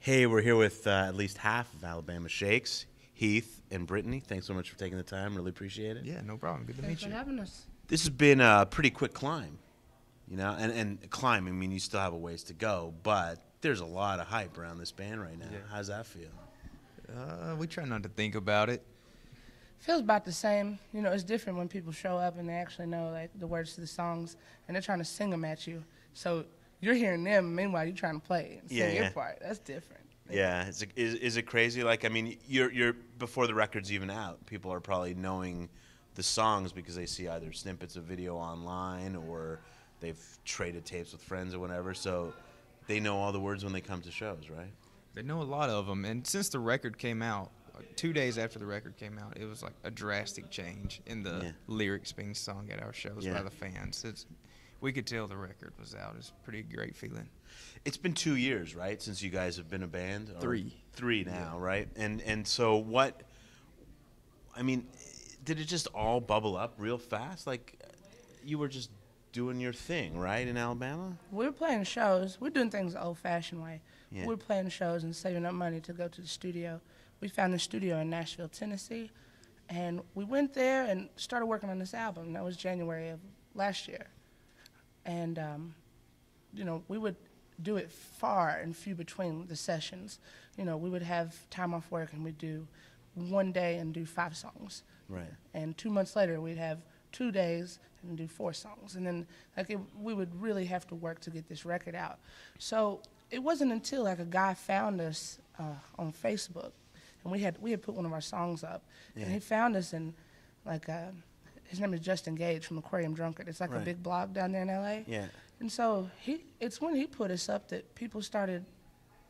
Hey, we're here with at least half of Alabama Shakes, Heath and Brittany. Thanks so much for taking the time. Really appreciate it. Yeah, no problem. Good to meet Thanks you. for having us. This has been a pretty quick climb, you know, and climb, I mean, you still have a ways to go, but there's a lot of hype around this band right now. Yeah. How's that feel? We try not to think about it. Feels about the same. You know, it's different when people show up and they actually know like the words to the songs and they're trying to sing them at you. So you're hearing them, meanwhile you're trying to play and sing your part. That's different. Yeah, is it crazy? Like, I mean, you're before the record's even out, people are probably knowing the songs because they see either snippets of video online or they've traded tapes with friends or whatever. So they know all the words when they come to shows, right? They know a lot of them, and since the record came out, 2 days after the record came out, it was like a drastic change in the lyrics being sung at our shows by the fans. We could tell the record was out. It's a pretty great feeling. It's been 2 years, right, since you guys have been a band? Or 3. 3 now, right? And so what, I mean, did it just all bubble up real fast? Like, you were just doing your thing, right, in Alabama? We were playing shows. We're doing things the old-fashioned way. Yeah. We're playing shows and saving up money to go to the studio. We found the studio in Nashville, Tennessee, and we went there and started working on this album. That was January of last year. And, you know, we would do it far and few between the sessions. You know, we would have time off work and we'd do one day and do 5 songs. Right. And 2 months later, we'd have 2 days and do 4 songs. And then, like, we would really have to work to get this record out. So it wasn't until, like, a guy found us on Facebook, and we had put one of our songs up, and he found us, and, like, his name is Justin Gage from Aquarium Drunkard. It's like a big blog down there in L.A. Yeah. And so it's when he put us up that people started,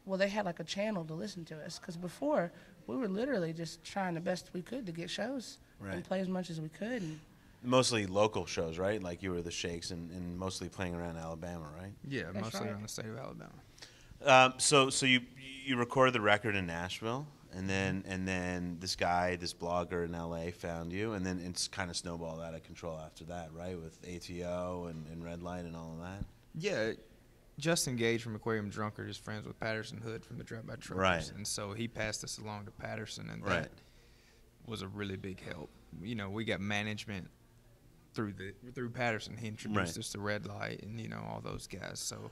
well, they had, like, a channel to listen to us, because before, we were literally just trying the best we could to get shows and play as much as we could. And mostly local shows, right? Like you were the Shakes and mostly playing around Alabama, right? Yeah, That's mostly right. around the state of Alabama. So you recorded the record in Nashville, and then this blogger in LA found you, and then it's kind of snowballed out of control after that, right? With ATO and Red Light and all of that. Yeah, Justin Gage from Aquarium Drunkard is friends with Patterson Hood from the Drive-By Truckers, Right. and so he passed us along to Patterson, and Right. that was a really big help. You know, we got management through Patterson. He introduced us to Red Light and, you know, all those guys. So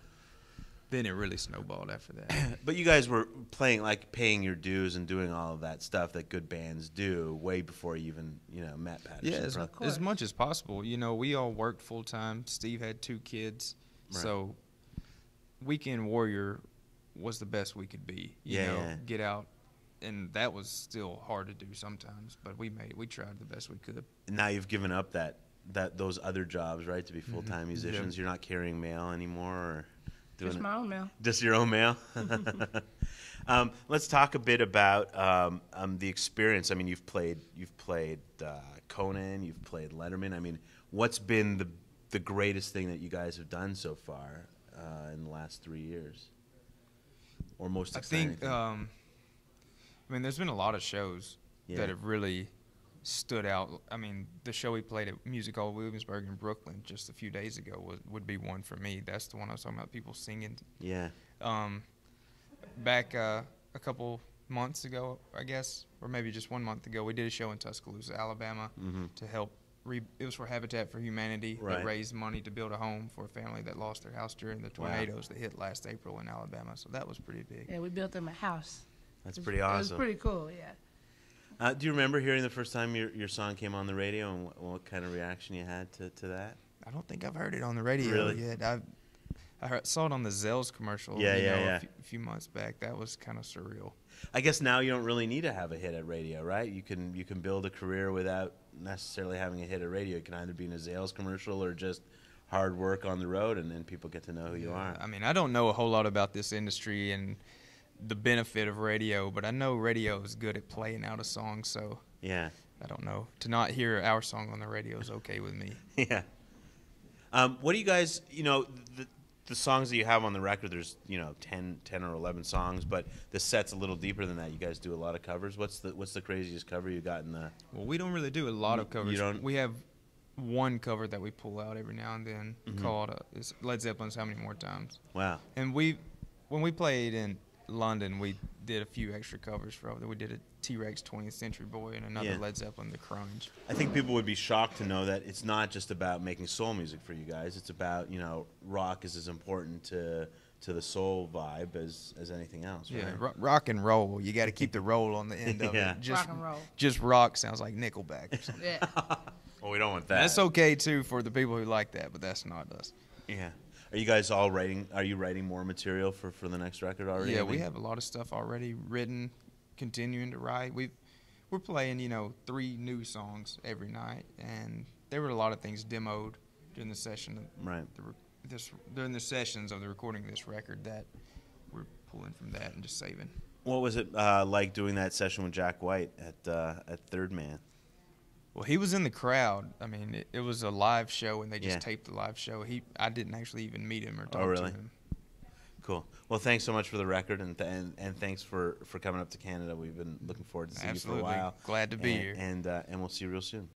then it really snowballed after that. But you guys were paying your dues and doing all of that stuff that good bands do way before you even, you know, met Patterson. Yeah, as much as possible. You know, we all worked full time. Steve had 2 kids, so Weekend Warrior was the best we could be. You know, get out. And that was still hard to do sometimes, but we tried the best we could. Now you've given up those other jobs, right, to be full-time musicians. You're not carrying mail anymore, or doing just my own mail. Just your own mail. Let's talk a bit about the experience. I mean, you've played Conan, you've played Letterman. I mean, what's been the greatest thing that you guys have done so far in the last 3 years, or most exciting? I think. I mean, there's been a lot of shows that have really stood out. I mean, the show we played at Music Hall Williamsburg in Brooklyn just a few days ago would be one for me. That's the one I was talking about, people singing. Yeah. Back a couple months ago, I guess, or maybe just 1 month ago, we did a show in Tuscaloosa, Alabama, to help. It was for Habitat for Humanity. That raised money to build a home for a family that lost their house during the tornadoes that hit last April in Alabama. So that was pretty big. Yeah, we built them a house. That's pretty awesome. It was pretty cool, yeah. Do you remember hearing the first time your song came on the radio, and what kind of reaction you had to that? I don't think I've heard it on the radio yet. I saw it on the Zell's commercial a few months back. That was kind of surreal. I guess now you don't really need to have a hit at radio, right? You can build a career without necessarily having a hit at radio. It can either be in a Zales commercial or just hard work on the road, and then people get to know who you are. I mean, I don't know a whole lot about this industry and the benefit of radio, but I know radio is good at playing out a song, so I don't know. To not hear our song on the radio is okay with me. Yeah. What do you guys, you know, the songs that you have on the record, there's, you know, 10 or 11 songs, but the set's a little deeper than that. You guys do a lot of covers. What's the craziest cover you got in the... Well, we don't really do a lot of covers. You don't? We have one cover that we pull out every now and then called Led Zeppelin's How Many More Times. Wow. And when we played in London, we did a few extra covers for over there. We did a T-Rex 20th Century Boy and another Led Zeppelin, The Crunch. I think people would be shocked to know that it's not just about making soul music for you guys. It's about, you know, rock is as important to the soul vibe as anything else, right? Yeah, rock and roll. You got to keep the roll on the end of Yeah. it. Just, Rock and roll. Just rock sounds like Nickelback or something. Yeah. Well, we don't want that. That's okay, too, for the people who like that, but that's not us. Yeah. Are you guys all writing? Are you writing more material for the next record already? Yeah, I we mean, have a lot of stuff already written, continuing to write. We're playing, you know, 3 new songs every night, and there were a lot of things demoed during the session. Right. During the sessions of the recording of this record that we're pulling from that and just saving. What was it like doing that session with Jack White at Third Man? Well, he was in the crowd. I mean, it was a live show, and they just Yeah. taped the live show. I didn't actually even meet him or talk really? to him. Cool. Well, thanks so much for the record, and thanks for coming up to Canada. We've been looking forward to seeing you for a Absolutely. while. Glad to be here. And we'll see you real soon.